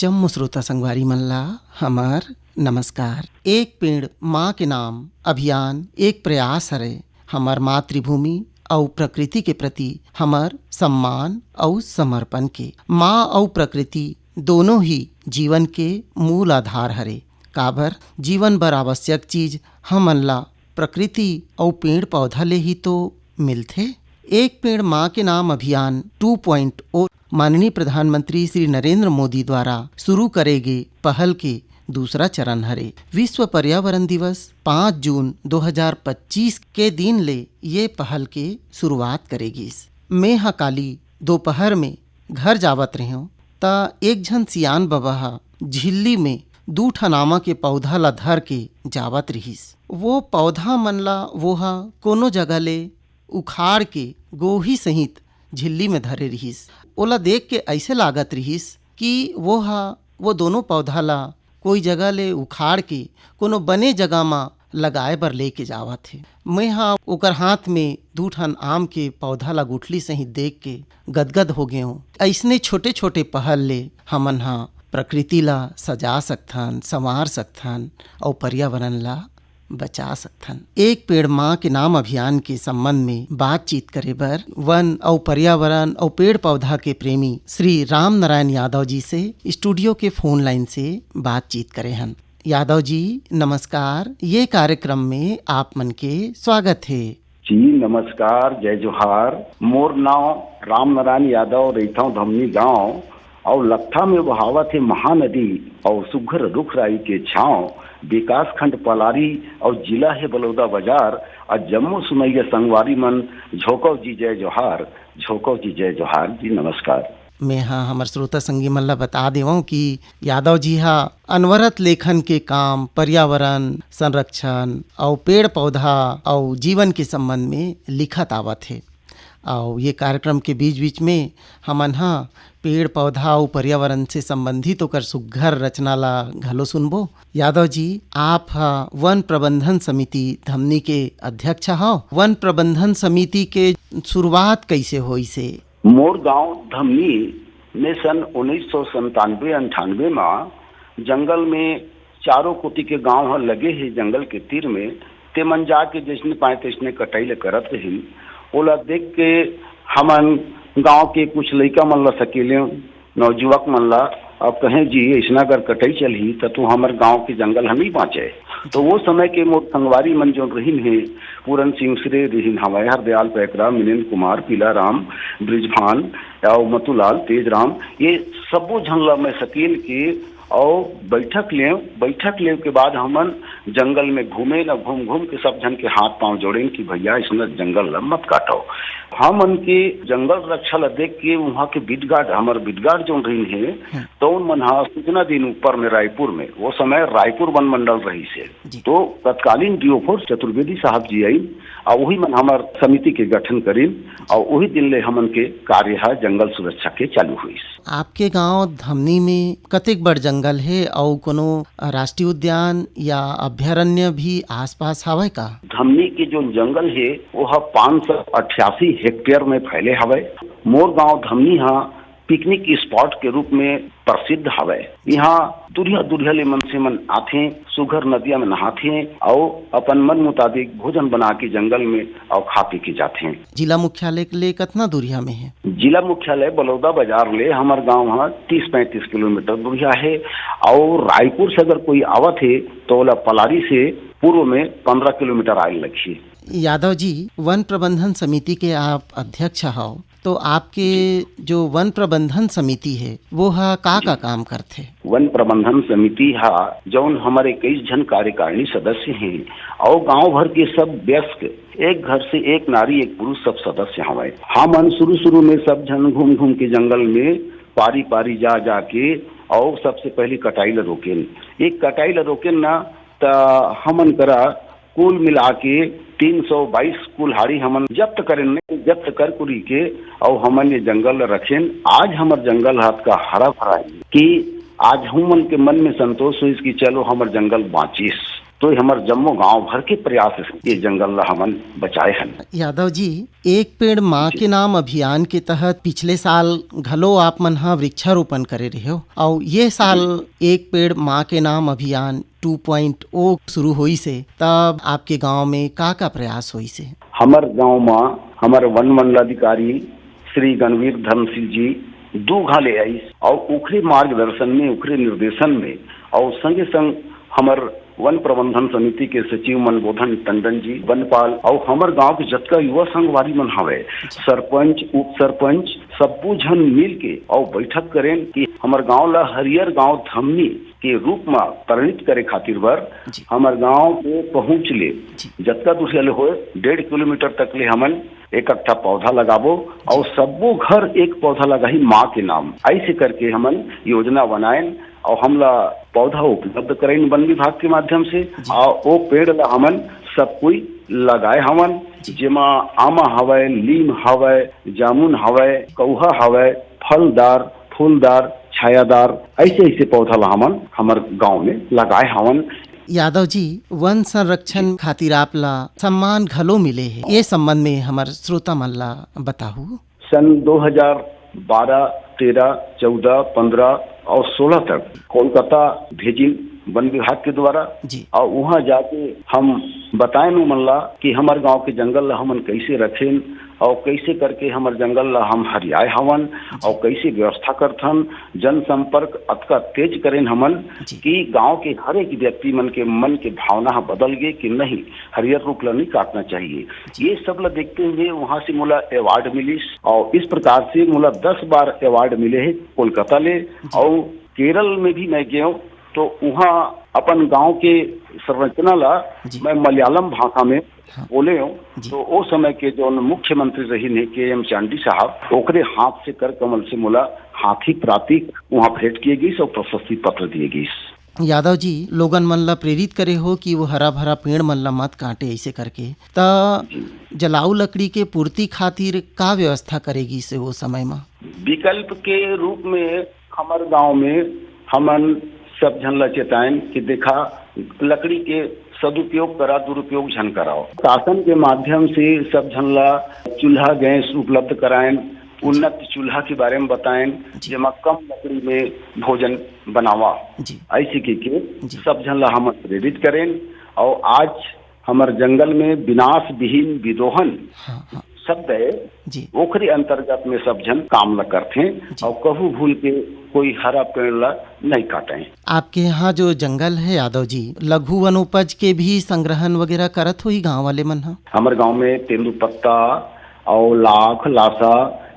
जम्मू श्रोता संगवारी मल्ला हमार नमस्कार। एक पेड़ माँ के नाम अभियान एक प्रयास हरे हमार मातृभूमि और प्रकृति के प्रति हमार सम्मान और समर्पण के। माँ और प्रकृति दोनों ही जीवन के मूल आधार हरे। काबर जीवन बर आवश्यक चीज हमन ला प्रकृति और पेड़ पौधा ले ही तो मिलथे। एक पेड़ माँ के नाम अभियान 2.0 माननीय प्रधानमंत्री श्री नरेंद्र मोदी द्वारा शुरू करे गए पहल के दूसरा चरण हरे। विश्व पर्यावरण दिवस 5 जून 2025 के दिन ले ये पहल के शुरुआत करेगी। मैं हा काली दोपहर में घर जावत रही ता एक झन सियान बाबा हा झिल्ली में 2 ठनामा के पौधा ला धर के जावत रहीस। वो पौधा मन ला वो हा कोनो जगह ले उखाड़ के गोही सहित झिल्ली में धरे रहीस। ओला देख के ऐसे लागत रहीस कि वो दोनों पौधा ला कोई जगह ले उखाड़ के कोनो बने जगह में लगाए बर लेके जावत है। मैं ओकर हाथ में 2 ठन आम के पौधा ला गुठली सहित देख के गदगद हो गए हूँ। ऐसने छोटे छोटे पहल ले हमन प्रकृति ला सजा सकथन, संवार सकथन और पर्यावरण ला बचा सकथन। एक पेड़ माँ के नाम अभियान के संबंध में बातचीत करे बर वन और पर्यावरण और पेड़ पौधा के प्रेमी श्री राम नारायण यादव जी से स्टूडियो के फोन लाइन से बातचीत करे हन। यादव जी नमस्कार, ये कार्यक्रम में आप मन के स्वागत है। जी नमस्कार, जय जोहार। मोर नाव राम नारायण यादव, रहता हूँ धमनी गाँव और लखा में बहावत है महानदी और सुघर रुख राई के छाँव। विकास खंड पलारी और जिला है बलौदा बाजार और जम्मू सुनैया संगवारी मन झोंकव जी जय जोहार, झोंकव जी जय जोहार जी नमस्कार। मैं हमार श्रोता संगी मन ला बता देवं कि यादव जी अनवरत लेखन के काम पर्यावरण संरक्षण और पेड़ पौधा और जीवन के संबंध में लिखत आवत है। और ये कार्यक्रम के बीच बीच में हमन पेड़ पौधा और पर्यावरण से संबंधित होकर सुघर रचना ला घलो सुनबो। यादव जी आप वन प्रबंधन समिति धमनी के अध्यक्ष हो। वन प्रबंधन समिति के शुरुआत कैसे हुई से? मोर गांव धमनी में सन 1997-98 में जंगल में चारों कोटि के गांव लगे है जंगल के तीर में। ते मन जाके जैसने पाए तैसने कटाई करत रही। ओला देख के हमन गांव के कुछ लड़का मन ला सकेले नौजुवक मन ला अब कहें जी ऐसा अगर कटाई चलही तो तू हमारे गांव के जंगल हम ही बाँचे। तो वो समय के मोर संगवारी मन जो रहीन है पूरन सिंह श्रे रहीन हवाई हरदयाल पैकरा, मिलिंद कुमार, पीला राम, ब्रिजभान और मतुलाल, तेज राम, ये सबो झन ला मैं सकेल के और बैठक ले के बाद हमन जंगल में घूमे न घूम के सब जन के हाथ पांव जोड़ें कि भैया इसमें जंगल मत काटो। हम उनके जंगल रक्षा ला देख के वहाँ के हमारे बिटगार्ड जो रही है तो उन मन सूचना दिन ऊपर में रायपुर में वो समय रायपुर वन मंडल रही से तो तत्कालीन डीओ चतुर्वेदी साहब जी आई और वही मन हमार समिति के गठन करीन और वही दिन ले हमन के कार्य जंगल सुरक्षा के चालू हुई। आपके गांव धमनी में कतेक बड़ जंगल है और कोनो राष्ट्रीय उद्यान या अभ्यारण्य भी आसपास हवे का? धमनी के जो जंगल है वो 588 हेक्टेयर में फैले हवे। मोर गांव धमनी पिकनिक स्पॉट के रूप में प्रसिद्ध हवे। यहाँ दुरिया ले मन से मन आथे, सुघर नदिया में नहाथे और अपन मन मुताबिक भोजन बना के जंगल में और खा पी के जाते। जिला मुख्यालय के लिए कितना दूरिया में है? जिला मुख्यालय बलौदा बाजार ले हमारे गांव 30-35 किलोमीटर दूरिया है और रायपुर से अगर कोई आवत है तो पलारी से पूर्व में 15 किलोमीटर आए लगी। यादव जी वन प्रबंधन समिति के आप अध्यक्ष हो तो आपके जो वन प्रबंधन समिति है वो का काम करते? वन प्रबंधन समिति जौन हमारे कई जन कार्यकारिणी सदस्य हैं और गांव भर के सब वयस्क एक घर से एक नारी एक पुरुष सब सदस्य हमारे। हम शुरू में सब जन घूम के जंगल में पारी जा के और सबसे पहले कटाई ला रोकेन। एक कटाई ला रोकेन ना तो हमन करा कुल मिला के 322 कुल्हाड़ी हमन जब्त कर कुरी के और हमन ये जंगल रखें। आज हमार जंगल हाथ का हरा भरा है कि आज हमन के मन में संतोष हुई कि चलो हमार जंगल बाँचिस। तो हमर जम्मो गांव भर के प्रयास से ये जंगल ला हमन बचाए हन। यादव जी, एक पेड़ माँ के नाम अभियान के तहत पिछले साल घलो आप मन हा वृक्षारोपण करे रहे हो, और ये साल एक पेड़ माँ के नाम अभियान 2.0 शुरू हुई से, तब आपके गांव में का प्रयास हुई से? हमर गांव में हमर वन मंडलाधिकारी श्री गणवीर धर्मसिंह जी 2 घाले आई और उखरे मार्गदर्शन में, उखरे निर्देशन में, और संगे संग हमर वन प्रबंधन समिति के सचिव मनबोधन टंडन जी, वनपाल और हमर गांव के जतका युवा संघवारी मन हवे, सरपंच, उप सरपंच, सबू झन मिल के और बैठक करें कि हमर गांव ला हरियर गांव धमनी के रूप में परिणित करे खातिर बर हमर गांव के पहुंच ले जतका दूर ले होए 1.5 किलोमीटर तक ले हमन एक अट्ठा पौधा लगाबो और सबो घर एक पौधा लगाही माँ के नाम। ऐसे करके हमन योजना बनाएं और हमला पौधा उपलब्ध करें वन विभाग के माध्यम से, और वो पेड़ ला हमन सब कोई लगाए हमन, जेमा आमा हवय, लीम हवय, जामुन हवय, कौहा हवय, फलदार, फूलदार, छायादार, ऐसे ऐसे पौधा ला हमन हमर गांव में लगाए हवन। यादव जी, वन संरक्षण खातिर आपला सम्मान घलो मिले है, ये संबंध में हमार श्रोता मन ला बताहू। सन 2012, 13, 14, 15 और 16 तक कोलकाता भेजी वन विभाग के द्वारा जी। और वहाँ जाके हम बताएं मल्ला कि हमारे गांव के जंगल ला हमन कैसे रखें और कैसे करके हमारे जंगल ला हम हरियाए हवन और कैसे व्यवस्था करथन, जनसंपर्क अतका तेज करें हमन कि गांव के हर एक व्यक्ति मन के भावना बदल गए कि नहीं, हरियर रुख ला नहीं काटना चाहिए। ये सब ला देखते हुए वहाँ से मुला अवार्ड मिली और इस प्रकार से मुला 10 बार अवार्ड मिले है कोलकाता ले, और केरल में भी मैं गया तो वहाँ अपन गांव के संरचना ला मैं मलयालम भाषा में बोले हूँ, तो वो समय के जो मुख्यमंत्री रही ने KM चांडी साहब, ओकरे हाथ से कर कमल से मुला हाथी प्रतीक वहाँ भेंट किए गई और प्रशस्ति पत्र दिए गई। यादव जी, लोगन मन ला प्रेरित करे हो कि वो हरा भरा पेड़ मन ला मत काटे ऐसे करके, त जलाऊ लकड़ी के पूर्ति खातिर का व्यवस्था करेगी से वो समय में? विकल्प के रूप में हमारे गांव में हमन सब झन ला चेताएं कि देखा लकड़ी के सदुपयोग करा, दुरुपयोग झन कराओ। शासन के माध्यम से सब झन ला चूल्हा गैस उपलब्ध कराएं, उन्नत चूल्हा के बारे में बताएं, जेमा कम लकड़ी में भोजन बनावा, ऐसे के सब झन ला हम प्रेरित करें। और आज हमारे जंगल में विनाश विहीन विदोहन शब्द है, ओखरी अंतर्गत में सब जन काम ल करते और कभू भूल के कोई हरा पेड़ ला नहीं काटे। आपके यहाँ जो जंगल है यादव जी, लघु वनोपज के भी संग्रहण वगैरह करत हुई गांव वाले मन? हमारे गांव में तेंदुपत्ता और लाख लाशा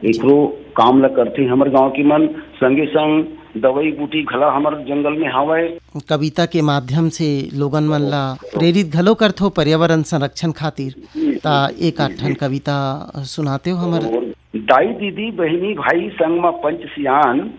एकरो काम ला करते हमारे गांव की मन, संगे संग दवाई बूटी घला हमारे जंगल में हवाए। कविता के माध्यम से लोगन मन ला प्रेरित घलो करथो पर्यावरण संरक्षण खातिर, ता एक आठन कविता सुनाते हो हमारे? दाई दीदी बहनी भाई संग में पंच सियान,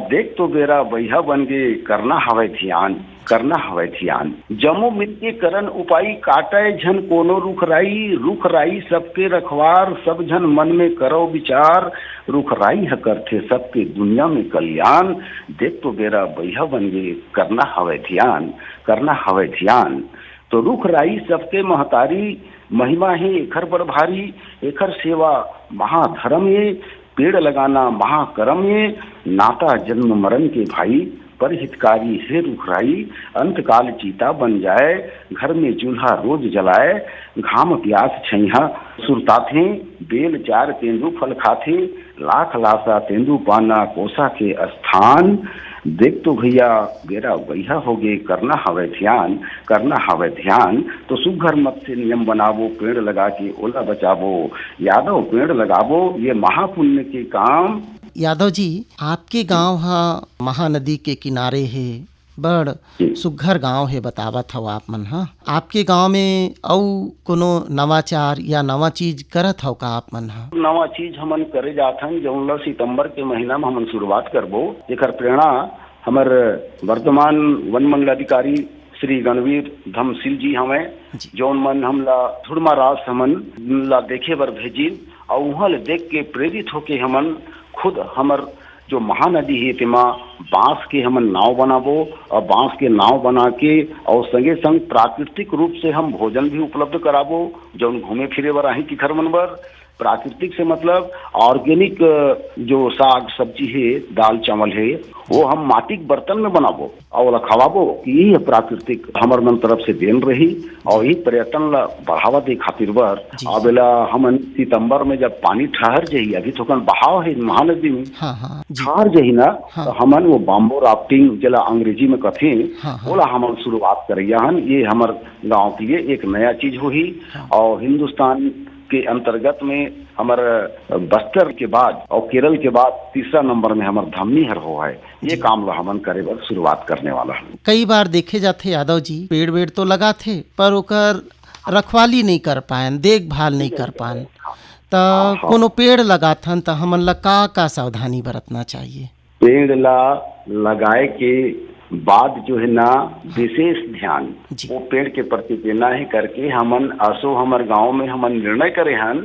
देख तो बेरा बैहा बन गे, करना हवै ध्यान, करना हवै ध्यान। जमो मिलके करन उपाई, काटे झन कोनो रुख राई सबके रखवार, सब झन मन में करो विचार, रुख राई ह करथे सबके दुनिया में कल्याण, देख तो बेरा बैहा बन गे, करना हवै ध्यान, करना हवै ध्यान। तो रुख राई सबके महतारी, महिमा है एखर बड़ भारी, एखर सेवा महाधर्म है, पेड़ लगाना महाकर्म है, नाता जन्म मरण के भाई, पर हितकारी है रुखराई, अंतकाल चीता बन जाए, घर में चूल्हा रोज जलाए, घाम प्यास छैहा सुरताथे, बेल चार तेंदु फल खाथे, लाख लाशा तेंदु पाना कोसा के स्थान, देख तो भैया बेरा वैहा हो गए, करना हवै ध्यान, करना हवै ध्यान। तो सुघर मत से नियम बनावो, पेड़ लगा के ओला बचावो, यादव पेड़ लगावो, ये महापुण्य के काम। यादव जी, आपके गांव हा महानदी के किनारे है, बड़ सुघर गांव है, बतावत हव आप मन। हाँ, आपके गांव में औ कोनो नवाचार या नवा चीज करत हव का आप मन? हाँ, नवा चीज हमन करे जाथन, जौन सितंबर के महीना में हमन शुरुआत करबो। एकर प्रेरणा हमर वर्तमान वन मंडलाधिकारी श्री गणवीर धर्मसिंह जी हमें, जौन मन हमला धुरमा रास हमन ला देखे बर भेजिन और वहाँ ले देख के प्रेरित होके हमन खुद हमर जो महानदी है तेमा बांस के हमन नाव बनाबो और बांस के नाव बना के और संगे संग प्राकृतिक रूप से हम भोजन भी उपलब्ध कराबो जौन घूमे फिरे बर आही तिखर मन बर। प्राकृतिक से मतलब ऑर्गेनिक जो साग सब्जी है, दाल चावल है, वो हम माटिक बर्तन में बनाबो और खवाबो कि यही प्राकृतिक हमर मन तरफ से देन रही और यही पर्यटन ला बढ़ावा दे खातिर बर। अबेला हमन सितंबर में जब पानी ठहर जाही, अभी तो बहाव है महानदी में, ठहर जाही ना, तो हमन वो बम्बो राफ्टिंग जला अंग्रेजी में कथे बोला हमन शुरुआत करिया हन। ये हमर गाँव के लिए एक नया चीज हुई और हिंदुस्तान के अंतर्गत में हमार बस्तर के बाद और केरल के बाद तीसरा नंबर में हमार धमनी हर हो है। ये काम ला हमन करे बर शुरुआत करने वाला है। कई बार देखे जाते यादव जी, पेड़ वेड़ तो लगा थे पर ओकर रखवाली नहीं कर पाए, देखभाल नहीं कर पाए, तो कोनो पेड़ लगाथन तो हमन ला का सावधानी बरतना चाहिए? पेड़ ला लगाए के बाद जो है ना विशेष ध्यान वो पेड़ के प्रति देना है करके हमन असो हमारे गांव में हमन निर्णय करे हन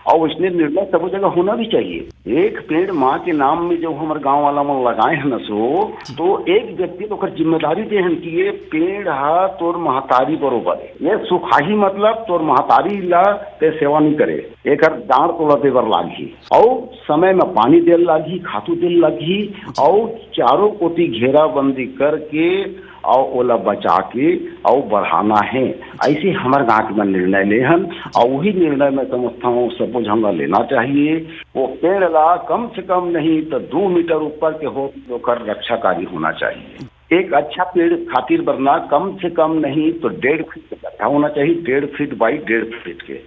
और उसने निर्णय सब जगह होना भी चाहिए। एक पेड़ माँ के नाम में जो हमारे गांव वाला मन लगाए हैं असो, तो एक व्यक्ति तो जिम्मेदारी दे हन कि ये पेड़ है तोर महतारी बरोबर है, ये सुखाही मतलब तोर महतारी ला ते सेवा नहीं करे, एक डांड तो लदे बर लागी और समय में पानी देल लागी, खातू देल लागी और चारों कोती घेरा बंदी करके और ओला बचा के और बढ़ाना है। ऐसे हमारे गाँव के मन निर्णय ले हन और वही निर्णय में समझता हूँ सब हमला लेना चाहिए। वो पेड़ ला कम से कम नहीं तो 2 मीटर ऊपर के हो कर रक्षाकारी होना चाहिए। एक अच्छा पेड़ खातिर बरना कम से कम नहीं तो 1.5 फीट का होना चाहिए, 1.5 फीट बाई 1.5 फीट के।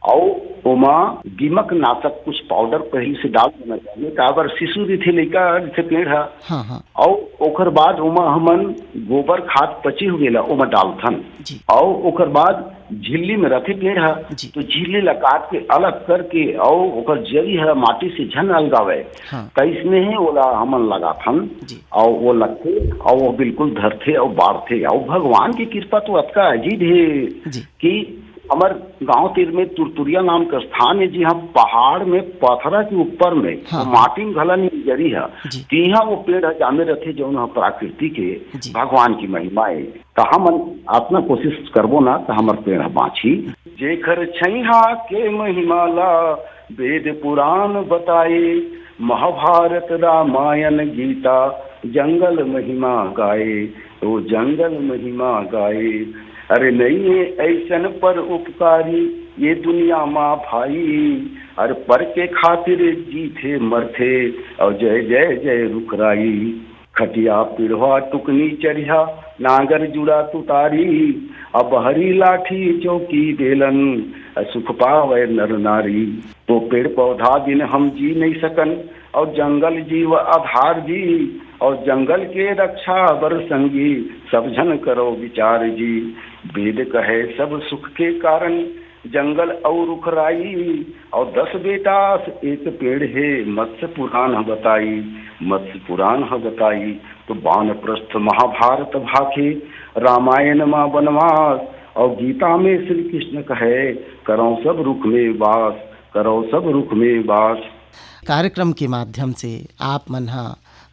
और ओमा दीमक नाशक कुछ पाउडर पहले से डाल देना चाहिए, काबर शिशु भी थे लड़का जैसे पेड़ है। और ओकर बाद ओमा हमन गोबर खाद पची हुए ला ओमा डालथन और ओकर बाद झिल्ली में रखे पेड़ है तो झिल्ली ला काट के अलग करके और ओकर जड़ी है माटी से झन अलगावे कैसने है ओला हमन लगाथन और वो लगते और वो बिल्कुल धरते और बाढ़ते। और भगवान की कृपा तो अतका अजीब है कि हमार गांव तीर में तुरतुरिया नाम का स्थान है जी, हम पहाड़ में पथरा के ऊपर में माटी में घला नहीं जरी है, यहाँ वो पेड़ है जामे रखे जो प्रकृति के भगवान की महिमा है। तो हम अपना कोशिश करबो ना तो हमार पेड़ बाँची। जेकर छैहा के महिमा ला वेद पुराण बताए, महाभारत रामायण गीता जंगल महिमा गाए, तो जंगल महिमा गाए। अरे नहीं है ऐसन पर उपकारी ये दुनिया माँ भाई, अरे पर के खातिर जीते मरथे और जय जय जय रुखराई। खटिया पिढ़वा टुकनी चढ़िया नागर जुड़ा तुतारी, अब हरी लाठी चौकी बेलन सुख पावे नर नारी। तो पेड़ पौधा बिन हम जी नहीं सकन और जंगल जीव आधार जी, और जंगल के रक्षा बर संगी सब जन करो विचार जी। वेद कहे सब सुख के कारण जंगल और रुखराई, और 10 बेटा एक पेड़ है मत्स्य पुराण बताई, मत्स्य पुराण बताई। तो वानप्रस्थ महाभारत भाखे रामायण माँ वनवास, और गीता में श्री कृष्ण कहे करो सब रुख में वास, करो सब रुख में वास। कार्यक्रम के माध्यम से आप मनहा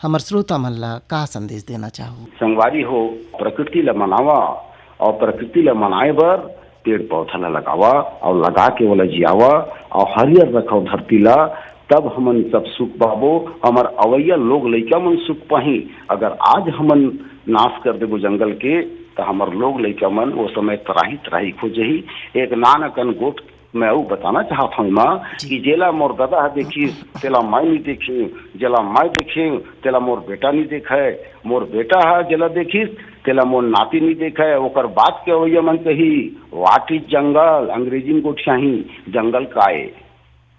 हमर श्रोता मन ला का संदेश देना चाहो? संगवारी हो प्रकृति ला मनावा और प्रकृति ला मनाए बर पेड़ पौधा ला लगावा और लगा के वाला जियावा और हरियर रखो धरती ला, तब हमन सब सुख पाबो। हमार अवैया लोग लइका मन सुख पाही। अगर आज हमन नाश कर देबो जंगल के तो हमार लोग लइका मन वो समय तराही खोजही। एक नानकन गोट मैं वो बताना चाहता हूँ माँ कि जेला मोर दादा है देखी तेला माई नहीं देखी, जेला माई देखी तेला मोर बेटा नहीं देखा है, मोर बेटा है जेला देखी तेला मोर नाती नहीं देखा है। ओकर बात के वही मन कही वाट इज जंगल, अंग्रेजी में गोठशाही जंगल काए।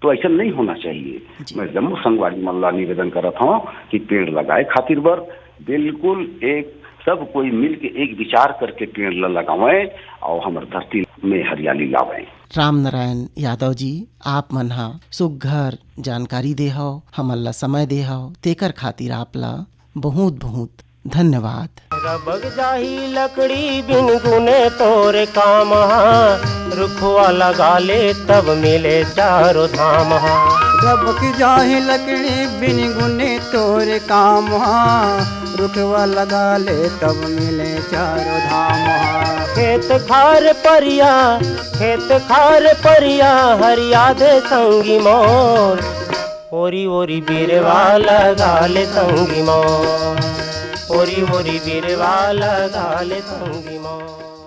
तो ऐसा नहीं होना चाहिए। मैं जम्मू संगवारी मल्ला निवेदन करता हूँ कि पेड़ लगाए खातिर बर बिल्कुल एक सब कोई मिल के एक विचार करके पेड़ लगावें और हमारे धरती में हरियाली लावें। राम नारायण यादव जी, आप मनहा सुघर जानकारी देहव, हमन ला समय देहव, तेकर खातिर आप ला बहुत बहुत धन्यवाद। रबग जाही लकड़ी बिन गुने तोरे काम, रुखवा लगा ले तब मिले चारों धाम। रबक जाही लकड़ी बिन गुने तोरे काम, रुखवा लगा ले तब मिले चारों धाम। खेत खार परिया, खेत खार परिया, हरिया दे संगी मोर, ओरी ओरी बिरवा लगा ले संगी मोर, ओरी ओरी बिरवा लगा ले संगी मोर।